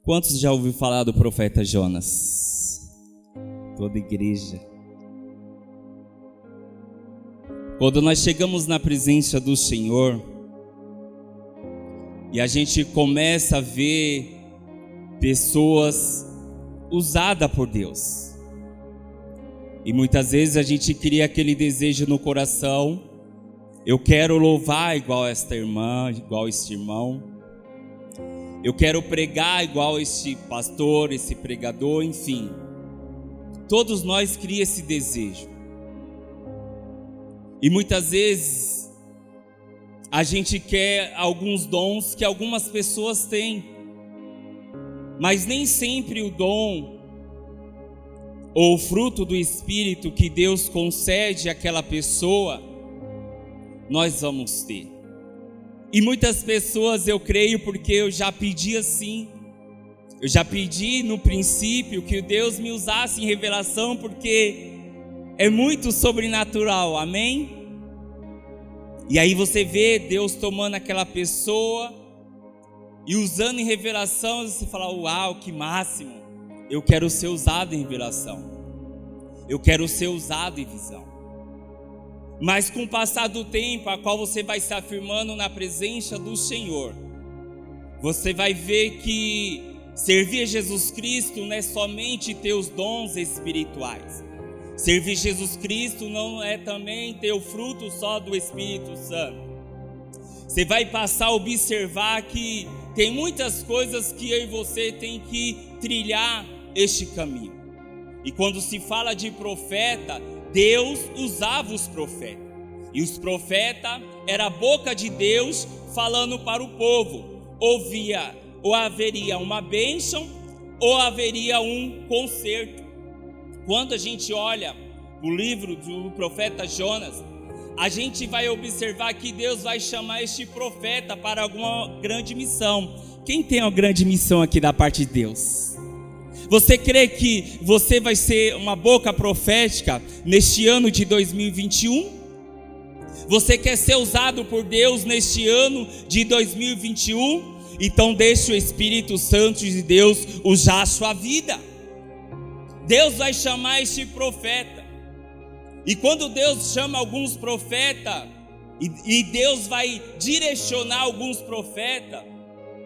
Quantos já ouviu falar do profeta Jonas? Toda igreja. Quando nós chegamos na presença do Senhor e a gente começa a ver pessoas usadas por Deus, e muitas vezes a gente cria aquele desejo no coração: eu quero louvar igual esta irmã, igual este irmão, eu quero pregar igual este pastor, esse pregador, enfim. Todos nós criamos esse desejo. E muitas vezes a gente quer alguns dons que algumas pessoas têm, mas nem sempre o dom ou o fruto do Espírito que Deus concede àquela pessoa nós vamos ter. E muitas pessoas, eu creio, porque eu já pedi assim, eu já pedi no princípio que Deus me usasse em revelação, porque é muito sobrenatural, amém? E aí você vê Deus tomando aquela pessoa e usando em revelação, e você fala: uau, que máximo, eu quero ser usado em revelação, eu quero ser usado em visão. Mas com o passar do tempo, a qual você vai se afirmando na presença do Senhor, você vai ver que servir a Jesus Cristo não é somente ter os dons espirituais. Servir Jesus Cristo não é também ter o fruto só do Espírito Santo. Você vai passar a observar que tem muitas coisas que eu e você tem que trilhar este caminho. E quando se fala de profeta, Deus usava os profetas. E os profetas era a boca de Deus falando para o povo. Ou haveria uma bênção, ou haveria um conserto. Quando a gente olha o livro do profeta Jonas, a gente vai observar que Deus vai chamar este profeta para alguma grande missão. Quem tem uma grande missão aqui da parte de Deus? Você crê que você vai ser uma boca profética neste ano de 2021? Você quer ser usado por Deus neste ano de 2021? Então deixe o Espírito Santo de Deus usar a sua vida. Deus vai chamar este profeta. E quando Deus chama alguns profetas, e Deus vai direcionar alguns profetas,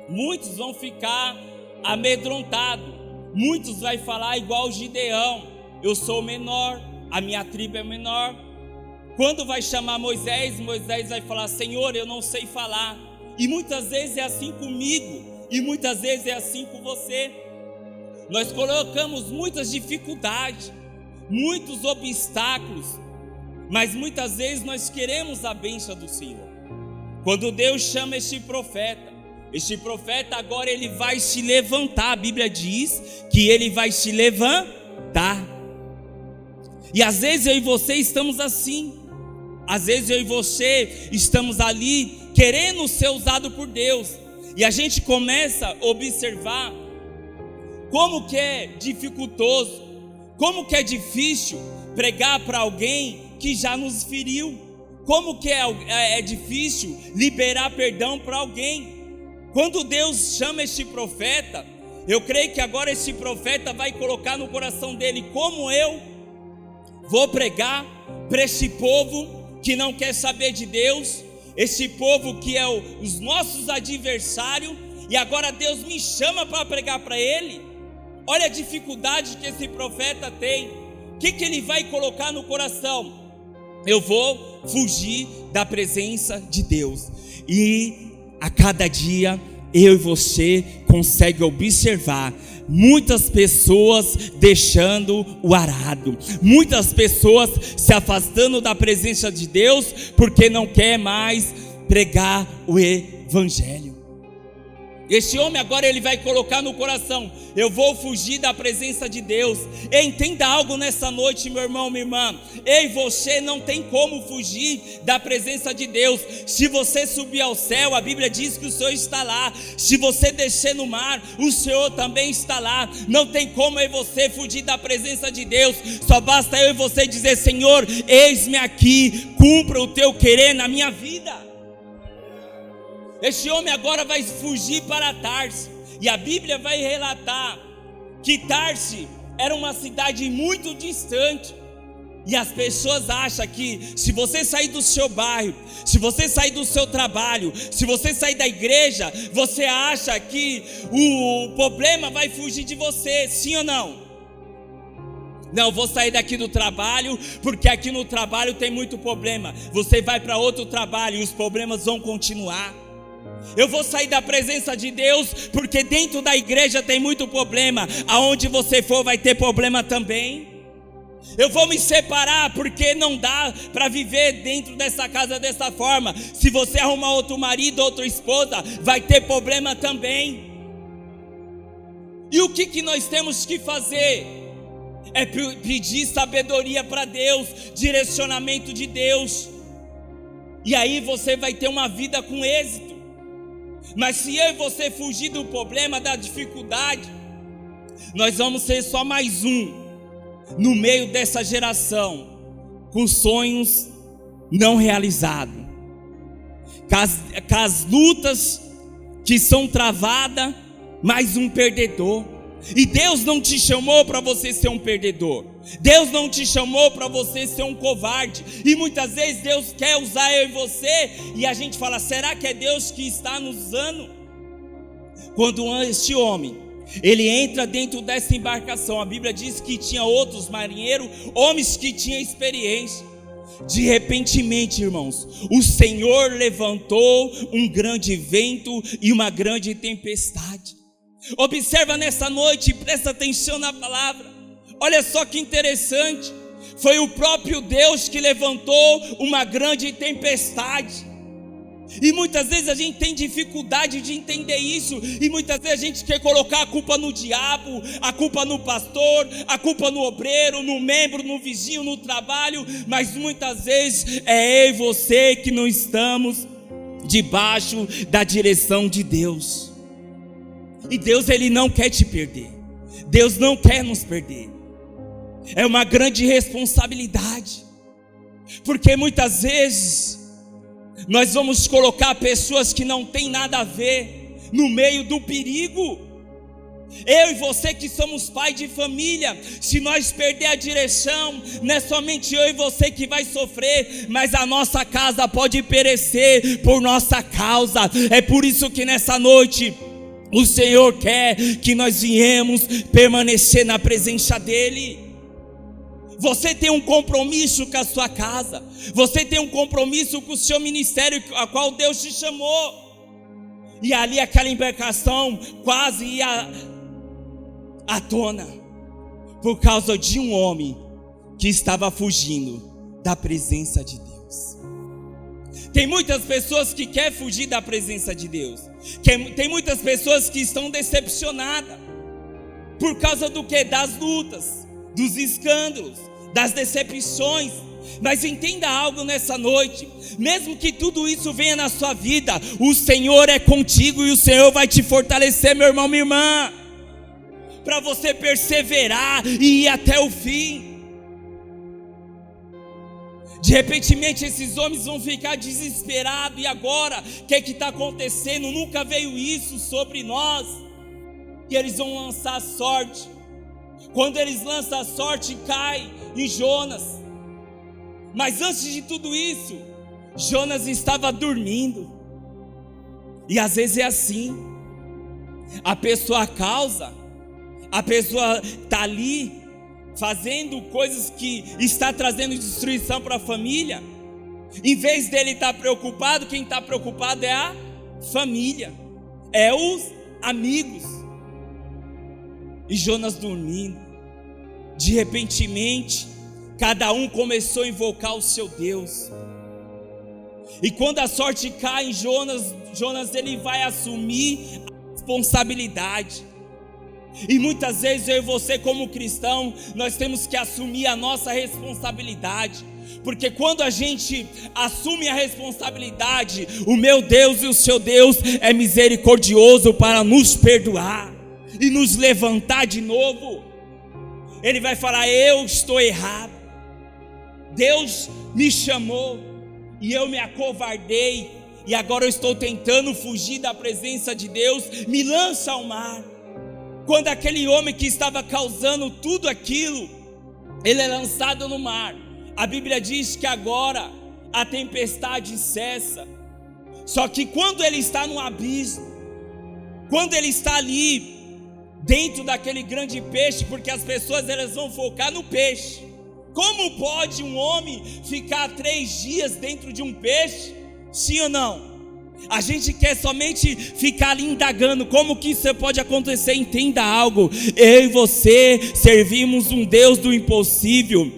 muitos vão ficar amedrontados. Muitos vão falar igual Gideão: eu sou menor, a minha tribo é menor. Quando vai chamar Moisés, Moisés vai falar: Senhor, eu não sei falar. E muitas vezes é assim comigo, e muitas vezes é assim com você. Nós colocamos muitas dificuldades, muitos obstáculos, mas muitas vezes nós queremos a bênção do Senhor. Quando Deus chama este profeta agora ele vai se levantar. A Bíblia diz que ele vai se levantar. E às vezes eu e você estamos assim. Às vezes eu e você estamos ali querendo ser usado por Deus, e a gente começa a observar como que é dificultoso, como que é difícil pregar para alguém que já nos feriu, como que é difícil liberar perdão para alguém. Quando Deus chama este profeta, eu creio que agora este profeta vai colocar no coração dele: como eu vou pregar para este povo que não quer saber de Deus, esse povo que é os nossos adversários, e agora Deus me chama para pregar para ele. Olha a dificuldade que esse profeta tem. O que ele vai colocar no coração? Eu vou fugir da presença de Deus. E a cada dia eu e você consegue observar muitas pessoas deixando o arado, muitas pessoas se afastando da presença de Deus porque não quer mais pregar o evangelho. Este homem agora ele vai colocar no coração: eu vou fugir da presença de Deus. Entenda algo nessa noite, meu irmão, minha irmã. Eu e você não tem como fugir da presença de Deus. Se você subir ao céu, a Bíblia diz que o Senhor está lá. Se você descer no mar, o Senhor também está lá. Não tem como eu e você fugir da presença de Deus. Só basta eu e você dizer: Senhor, eis-me aqui, cumpra o teu querer na minha vida. Este homem agora vai fugir para Tarso. E a Bíblia vai relatar que Tarsis era uma cidade muito distante. E as pessoas acham que se você sair do seu bairro, se você sair do seu trabalho, se você sair da igreja, você acha que o problema vai fugir de você, sim ou não? Não, vou sair daqui do trabalho, porque aqui no trabalho tem muito problema. Você vai para outro trabalho e os problemas vão continuar. Eu vou sair da presença de Deus, porque dentro da igreja tem muito problema. Aonde você for vai ter problema também. Eu vou me separar, porque não dá para viver dentro dessa casa dessa forma. Se você arrumar outro marido, outra esposa, vai ter problema também. E o que nós temos que fazer? É pedir sabedoria para Deus, direcionamento de Deus. E aí você vai ter uma vida com êxito. Mas se eu e você fugir do problema, da dificuldade, nós vamos ser só mais um no meio dessa geração, com sonhos não realizados, com as lutas que são travadas, mais um perdedor. E Deus não te chamou para você ser um perdedor. Deus não te chamou para você ser um covarde. E muitas vezes Deus quer usar eu e você, e a gente fala, será que é Deus que está nos usando? Quando este homem, ele entra dentro dessa embarcação, a Bíblia diz que tinha outros marinheiros, homens que tinham experiência. De repentemente, irmãos, o Senhor levantou um grande vento e uma grande tempestade. Observa nessa noite, presta atenção na palavra. Olha só que interessante. Foi o próprio Deus que levantou uma grande tempestade. E muitas vezes a gente tem dificuldade de entender isso. E muitas vezes a gente quer colocar a culpa no diabo, a culpa no pastor, a culpa no obreiro, no membro, no vizinho, no trabalho. Mas muitas vezes é eu e você que não estamos debaixo da direção de Deus. E Deus, Ele não quer te perder. Deus não quer nos perder. É uma grande responsabilidade. Porque muitas vezes nós vamos colocar pessoas que não têm nada a ver no meio do perigo. Eu e você que somos pai de família, se nós perder a direção, não é somente eu e você que vai sofrer, mas a nossa casa pode perecer por nossa causa. É por isso que nessa noite o Senhor quer que nós viemos permanecer na presença dEle. Você tem um compromisso com a sua casa. Você tem um compromisso com o seu ministério, a qual Deus te chamou. E ali aquela embarcação quase ia à tona, por causa de um homem que estava fugindo da presença de Deus. Tem muitas pessoas que querem fugir da presença de Deus. Tem muitas pessoas que estão decepcionadas. Por causa do que? Das lutas, dos escândalos, das decepções. Mas entenda algo nessa noite. Mesmo que tudo isso venha na sua vida, o Senhor é contigo e o Senhor vai te fortalecer, meu irmão, minha irmã, para você perseverar e ir até o fim. De repentemente esses homens vão ficar desesperados. E agora, o que está acontecendo? Nunca veio isso sobre nós. E eles vão lançar a sorte. Quando eles lançam a sorte, cai em Jonas. Mas antes de tudo isso, Jonas estava dormindo. E às vezes é assim. A pessoa causa, a pessoa está ali fazendo coisas que está trazendo destruição para a família. Em vez dele estar preocupado, quem está preocupado é a família, é os amigos. E Jonas dormindo, de repentemente, cada um começou a invocar o seu Deus. E quando a sorte cai em Jonas ele vai assumir a responsabilidade. E muitas vezes eu e você como cristão, nós temos que assumir a nossa responsabilidade. Porque quando a gente assume a responsabilidade, o meu Deus e o seu Deus é misericordioso para nos perdoar e nos levantar de novo. Ele vai falar: eu estou errado, Deus me chamou e eu me acovardei, e agora eu estou tentando fugir da presença de Deus, me lança ao mar. Quando aquele homem que estava causando tudo aquilo, ele é lançado no mar, a Bíblia diz que agora a tempestade cessa. Só que quando ele está no abismo, quando ele está ali dentro daquele grande peixe, porque as pessoas elas vão focar no peixe. Como pode um homem ficar 3 dias dentro de um peixe? Sim ou não? A gente quer somente ficar ali indagando como que isso pode acontecer. Entenda algo: eu e você servimos um Deus do impossível,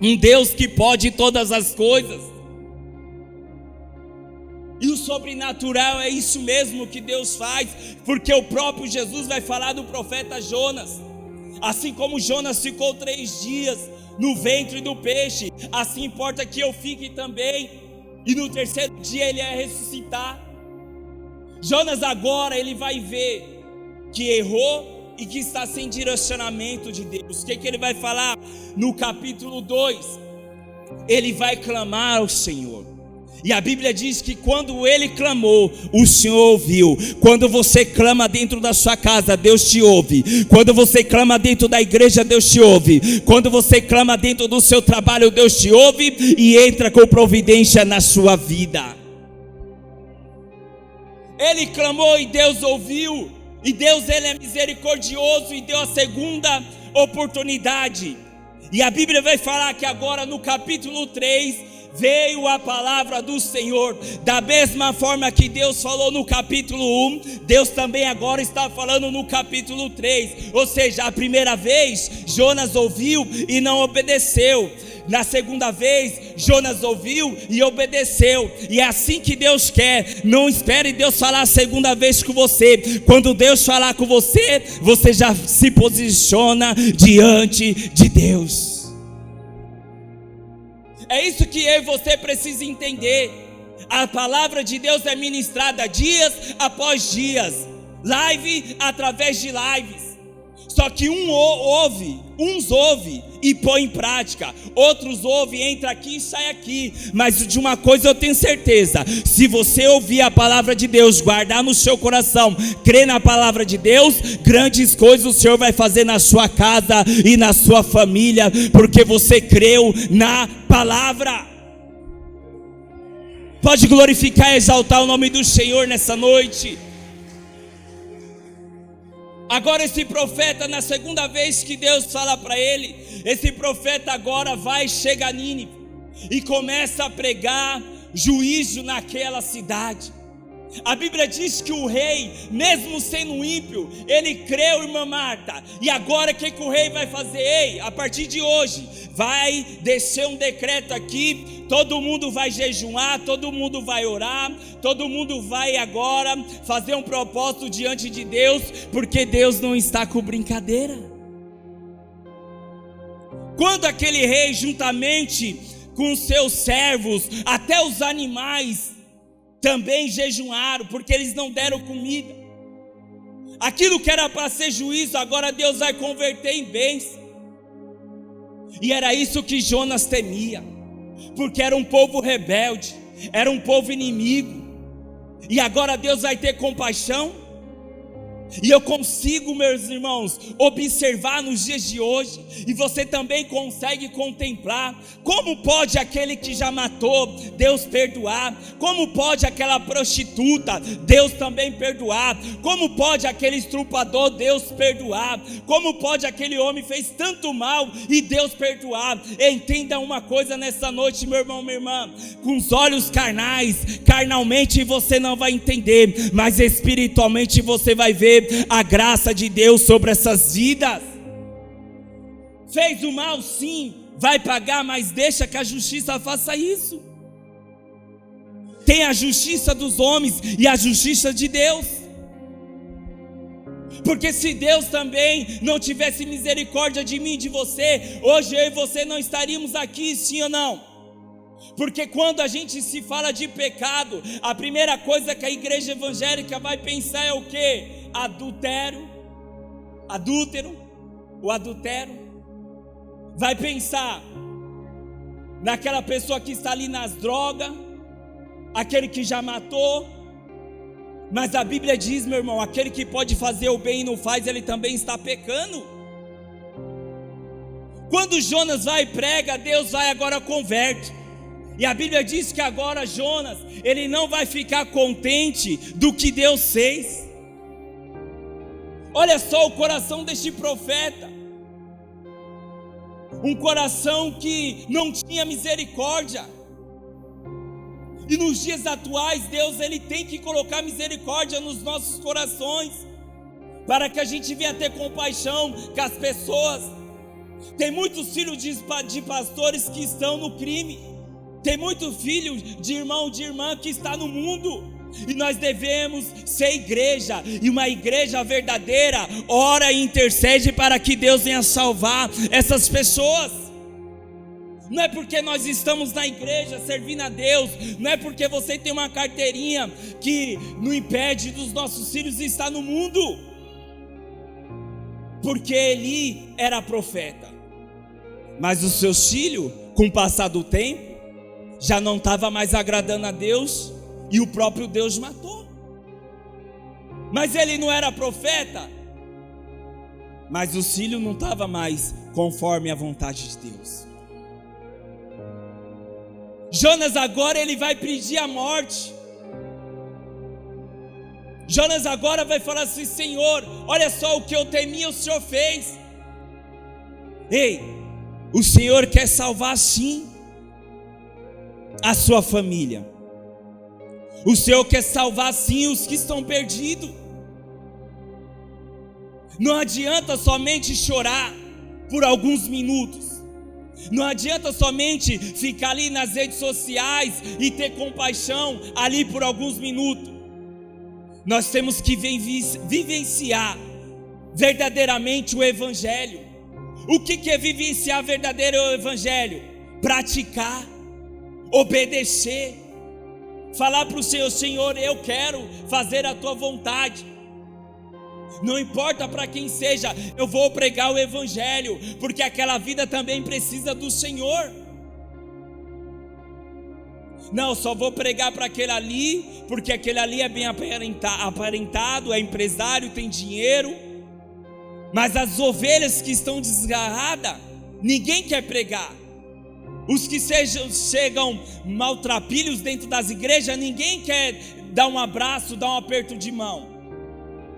um Deus que pode todas as coisas. E o sobrenatural é isso mesmo que Deus faz, porque o próprio Jesus vai falar do profeta Jonas. Assim como Jonas ficou 3 dias no ventre do peixe, assim importa que eu fique também, e no 3º dia ele é ressuscitar. Jonas agora ele vai ver que errou e que está sem direcionamento de Deus. O que ele vai falar? No capítulo 2, ele vai clamar ao Senhor. E a Bíblia diz que quando ele clamou, o Senhor ouviu. Quando você clama dentro da sua casa, Deus te ouve. Quando você clama dentro da igreja, Deus te ouve. Quando você clama dentro do seu trabalho, Deus te ouve e entra com providência na sua vida. Ele clamou e Deus ouviu. E Deus ele é misericordioso e deu a segunda oportunidade. E a Bíblia vai falar que agora no capítulo 3 veio a palavra do Senhor. Da mesma forma que Deus falou no capítulo 1, Deus também agora está falando no capítulo 3. Ou seja, a primeira vez Jonas ouviu e não obedeceu. Na segunda vez Jonas ouviu e obedeceu. E é assim que Deus quer. Não espere Deus falar a segunda vez com você. Quando Deus falar com você, você já se posiciona diante de Deus. É isso que eu e você precisa entender. A palavra de Deus é ministrada dias após dias, live através de lives. Só que uns ouvem e põe em prática, outros ouvem, entra aqui e sai aqui. Mas de uma coisa eu tenho certeza: se você ouvir a palavra de Deus, guardar no seu coração, crer na palavra de Deus, grandes coisas o Senhor vai fazer na sua casa e na sua família, porque você creu na palavra. Pode glorificar e exaltar o nome do Senhor nessa noite. Agora esse profeta, na segunda vez que Deus fala para ele, esse profeta agora vai chegar a Nínive e começa a pregar juízo naquela cidade. A Bíblia diz que o rei, mesmo sendo ímpio, ele creu, irmã Marta. E agora o que o rei vai fazer? Ei, a partir de hoje vai descer um decreto aqui. Todo mundo vai jejuar, todo mundo vai orar, todo mundo vai agora fazer um propósito diante de Deus, porque Deus não está com brincadeira. Quando aquele rei, juntamente com os seus servos, até os animais também jejuaram, porque eles não deram comida. Aquilo que era para ser juízo, agora Deus vai converter em bênção. E era isso que Jonas temia, porque era um povo rebelde, era um povo inimigo. E agora Deus vai ter compaixão. E eu consigo, meus irmãos, observar nos dias de hoje, e você também consegue contemplar, como pode aquele que já matou, Deus perdoar? Como pode aquela prostituta, Deus também perdoar? Como pode aquele estrupador, Deus perdoar? Como pode aquele homem que fez tanto mal e Deus perdoar? Entenda uma coisa nessa noite, meu irmão, minha irmã: com os olhos carnais, carnalmente você não vai entender, mas espiritualmente você vai ver a graça de Deus sobre essas vidas. Fez o mal, sim, vai pagar, mas deixa que a justiça faça isso. Tem a justiça dos homens e a justiça de Deus. Porque se Deus também não tivesse misericórdia de mim e de você, hoje eu e você não estaríamos aqui, sim ou não? Porque quando a gente se fala de pecado, a primeira coisa que a igreja evangélica vai pensar é o quê? Adútero. Vai pensar naquela pessoa que está ali nas drogas, aquele que já matou. Mas a Bíblia diz, meu irmão, aquele que pode fazer o bem e não faz, ele também está pecando. Quando Jonas vai e prega, Deus vai agora converte. E a Bíblia diz que agora Jonas, ele não vai ficar contente do que Deus fez. Olha só o coração deste profeta. Um coração que não tinha misericórdia. E nos dias atuais, Deus ele tem que colocar misericórdia nos nossos corações, para que a gente venha ter compaixão com as pessoas. Tem muitos filhos de pastores que estão no crime. Tem muito filho de irmão, de irmã que está no mundo. E nós devemos ser igreja. E uma igreja verdadeira ora e intercede para que Deus venha salvar essas pessoas. Não é porque nós estamos na igreja servindo a Deus, não é porque você tem uma carteirinha que não impede dos nossos filhos estar no mundo. Porque Eli era profeta, mas os seus filhos, com o passar do tempo, já não estava mais agradando a Deus, e o próprio Deus matou. Mas ele não era profeta, mas os filhos não estavam mais conforme a vontade de Deus. Jonas agora ele vai pedir a morte. Jonas agora vai falar assim: Senhor, olha só o que eu temia o Senhor fez. Ei, o Senhor quer salvar sim a sua família. O Senhor quer salvar sim os que estão perdidos. Não adianta somente chorar por alguns minutos. Não adianta somente ficar ali nas redes sociais e ter compaixão ali por alguns minutos. Nós temos que vivenciar verdadeiramente o Evangelho. O que é vivenciar verdadeiro Evangelho? Praticar, obedecer, falar para o Senhor: Senhor, eu quero fazer a tua vontade. Não importa para quem seja, eu vou pregar o Evangelho, porque aquela vida também precisa do Senhor. Não, só vou pregar para aquele ali, porque aquele ali é bem aparentado, é empresário, tem dinheiro. Mas as ovelhas que estão desgarradas, ninguém quer pregar. Os que chegam maltrapilhos dentro das igrejas, ninguém quer dar um abraço, dar um aperto de mão.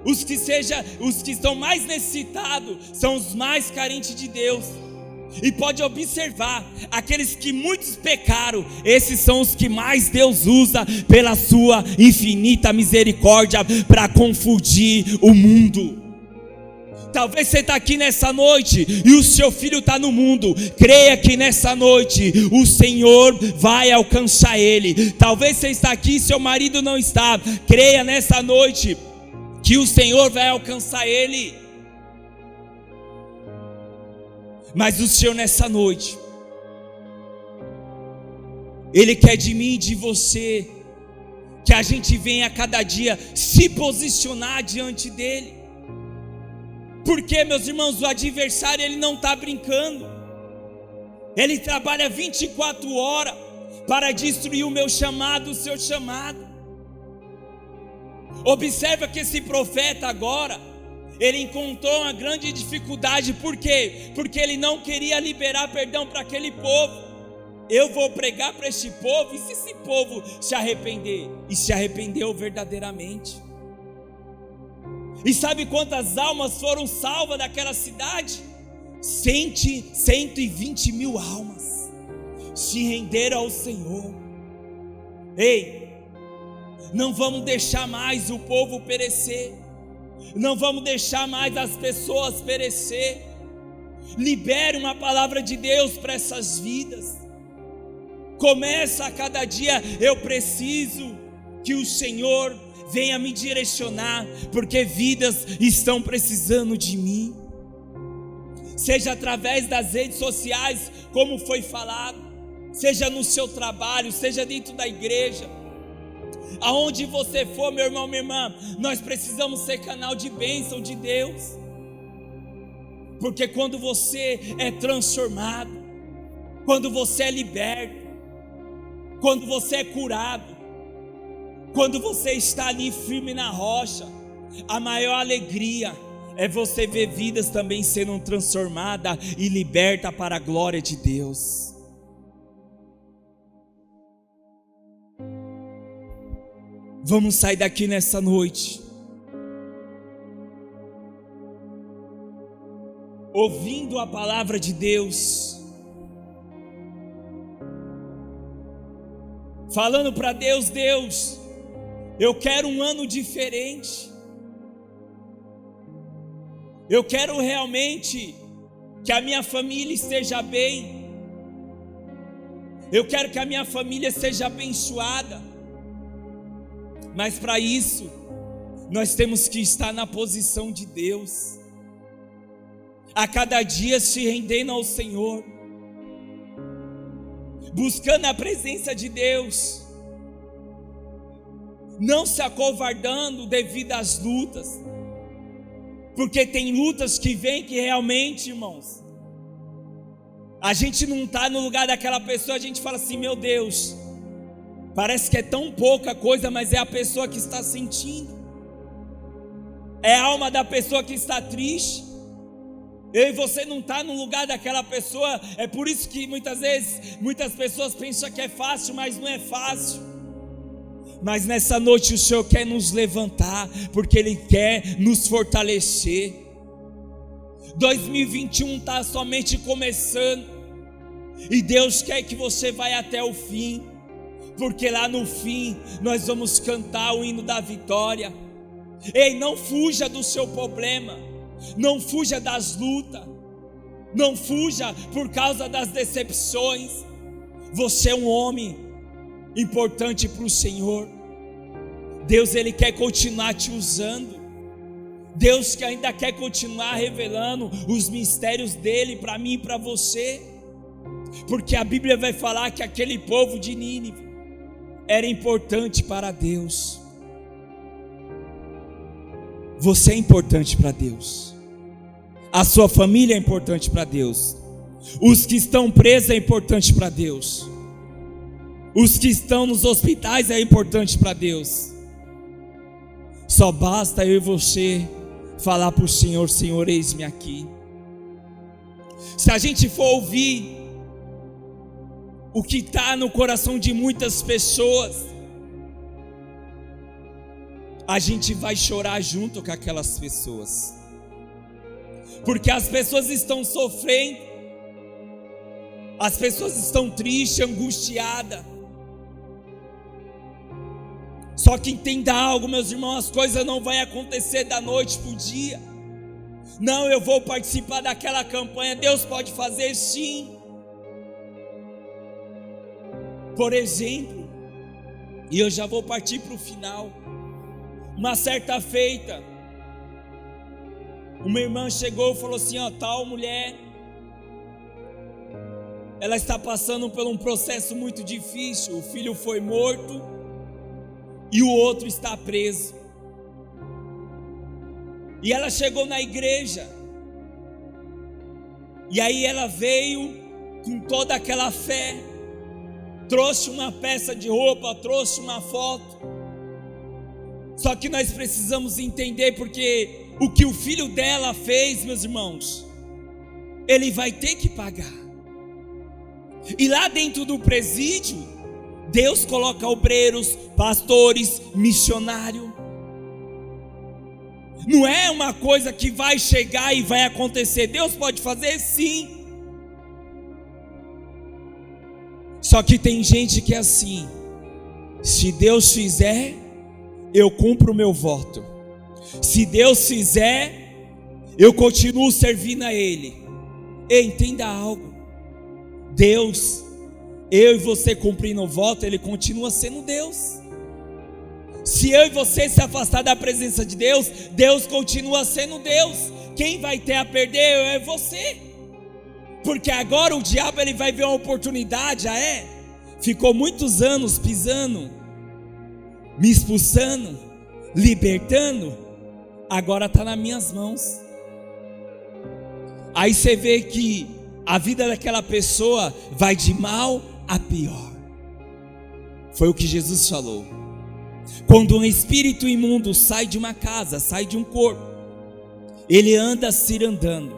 Os que estão mais necessitados são os mais carentes de Deus. E pode observar, aqueles que muitos pecaram, esses são os que mais Deus usa pela sua infinita misericórdia para confundir o mundo. Talvez você está aqui nessa noite e o seu filho está no mundo. Creia que nessa noite o Senhor vai alcançar ele. Talvez você está aqui e seu marido não está. Creia nessa noite que o Senhor vai alcançar ele. Mas o Senhor nessa noite, Ele quer de mim e de você que a gente venha a cada dia se posicionar diante dEle. Porque, meus irmãos, o adversário ele não está brincando. Ele trabalha 24 horas para destruir o meu chamado, o seu chamado. Observa que esse profeta agora, ele encontrou uma grande dificuldade. Por quê? Porque ele não queria liberar perdão para aquele povo. Eu vou pregar para este povo, e se esse povo se arrepender? E se arrependeu verdadeiramente. E sabe quantas almas foram salvas daquela cidade? 120 mil almas se renderam ao Senhor. Ei, não vamos deixar mais o povo perecer. Não vamos deixar mais as pessoas perecer. Libere uma palavra de Deus para essas vidas. Começa a cada dia: eu preciso que o Senhor venha me direcionar, porque vidas estão precisando de mim. Seja através das redes sociais, como foi falado, seja no seu trabalho, seja dentro da igreja. Aonde você for, meu irmão, minha irmã, nós precisamos ser canal de bênção de Deus. Porque quando você é transformado, quando você é liberto, quando você é curado, Quando você está ali firme na rocha, a maior alegria é você ver vidas também sendo transformadas e libertas para a glória de Deus. Vamos sair daqui nessa noite ouvindo a palavra de Deus, falando para Deus: Deus, eu quero um ano diferente. Eu quero realmente que a minha família esteja bem. Eu quero que a minha família seja abençoada. Mas para isso, nós temos que estar na posição de Deus, a cada dia se rendendo ao Senhor, buscando a presença de Deus, não se acovardando devido às lutas, porque tem lutas que vêm que realmente, irmãos, a gente não está no lugar daquela pessoa, a gente fala assim: meu Deus, parece que é tão pouca coisa, mas é a pessoa que está sentindo, é a alma da pessoa que está triste. Eu e você não está no lugar daquela pessoa. É por isso que muitas vezes muitas pessoas pensam que é fácil, mas não é fácil. Mas nessa noite o Senhor quer nos levantar, porque Ele quer nos fortalecer. 2021 está somente começando, e Deus quer que você vá até o fim, porque lá no fim nós vamos cantar o hino da vitória. Ei, não fuja do seu problema, não fuja das lutas, não fuja por causa das decepções. Você é um homem importante para o Senhor. Deus, Ele quer continuar te usando. Deus que ainda quer continuar revelando os mistérios dEle para mim e para você, porque a Bíblia vai falar que aquele povo de Nínive era importante para Deus. Você é importante para Deus, a sua família é importante para Deus, os que estão presos é importante para Deus, os que estão nos hospitais é importante para Deus. Só basta eu e você falar para o Senhor: Senhor, eis-me aqui. Se a gente for ouvir o que está no coração de muitas pessoas, a gente vai chorar junto com aquelas pessoas, porque as pessoas estão sofrendo, as pessoas estão tristes, angustiadas. Só que entenda algo, meus irmãos: as coisas não vão acontecer da noite para o dia. Não, eu vou participar daquela campanha. Deus pode fazer sim. Por exemplo, e eu já vou partir para o final. Uma certa feita, uma irmã chegou e falou assim: ó, tal mulher, ela está passando por um processo muito difícil. O filho foi morto e o outro está preso. E ela chegou na igreja, e aí ela veio com toda aquela fé, trouxe uma peça de roupa, trouxe uma foto. Só que nós precisamos entender, porque o que o filho dela fez, meus irmãos, ele vai ter que pagar. E lá dentro do presídio, Deus coloca obreiros, pastores, missionários. Não é uma coisa que vai chegar e vai acontecer. Deus pode fazer sim. Só que tem gente que é assim: se Deus fizer, eu cumpro o meu voto. Se Deus fizer, eu continuo servindo a Ele. E entenda algo: Deus, eu e você cumprindo o voto, Ele continua sendo Deus. Se eu e você se afastar da presença de Deus, Deus continua sendo Deus. Quem vai ter a perder é você, porque agora o diabo ele vai ver uma oportunidade. Ficou muitos anos pisando, me expulsando, libertando, agora está nas minhas mãos. Aí você vê que a vida daquela pessoa vai de mal a pior. Foi o que Jesus falou: Quando um espírito imundo sai de uma casa, sai de um corpo, ele anda cirandando,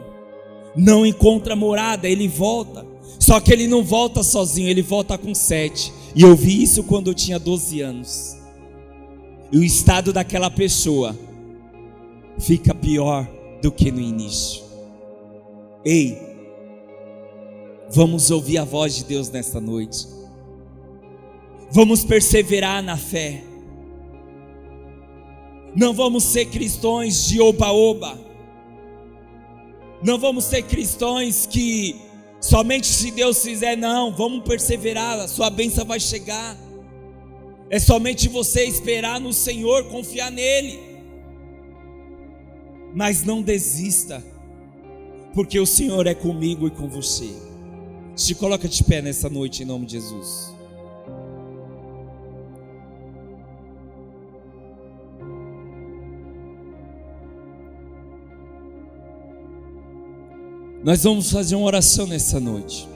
não encontra morada, ele volta. Só que ele não volta sozinho, ele volta com 7. E eu vi isso quando eu tinha 12 anos. E o estado daquela pessoa fica pior do que no início. Ei, vamos ouvir a voz de Deus nesta noite. Vamos perseverar na fé. Não vamos ser cristãos de oba-oba. Não vamos ser cristãos que somente se Deus fizer, não. Vamos perseverar, a sua bênção vai chegar. É somente você esperar no Senhor, confiar nele. Mas não desista, porque o Senhor é comigo e com você. Se coloca de pé nessa noite em nome de Jesus. Nós vamos fazer uma oração nessa noite.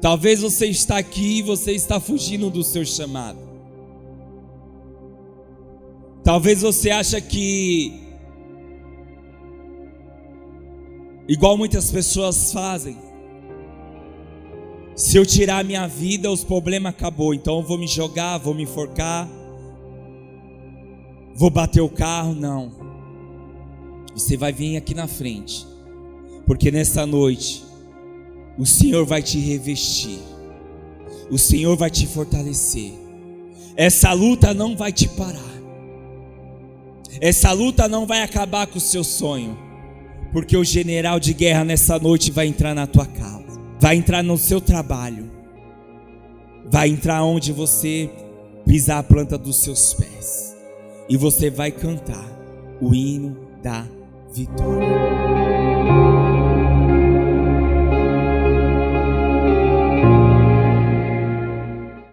Talvez você está aqui e você está fugindo do seu chamado. Talvez você acha que, igual muitas pessoas fazem, se eu tirar a minha vida, os problemas acabou. Então eu vou me jogar, vou me enforcar, vou bater o carro. Não. Você vai vir aqui na frente, porque nessa noite o Senhor vai te revestir, o Senhor vai te fortalecer. Essa luta não vai te parar, essa luta não vai acabar com o seu sonho, porque o general de guerra nessa noite vai entrar na tua casa, vai entrar no seu trabalho, vai entrar onde você pisar a planta dos seus pés, e você vai cantar o hino da vitória.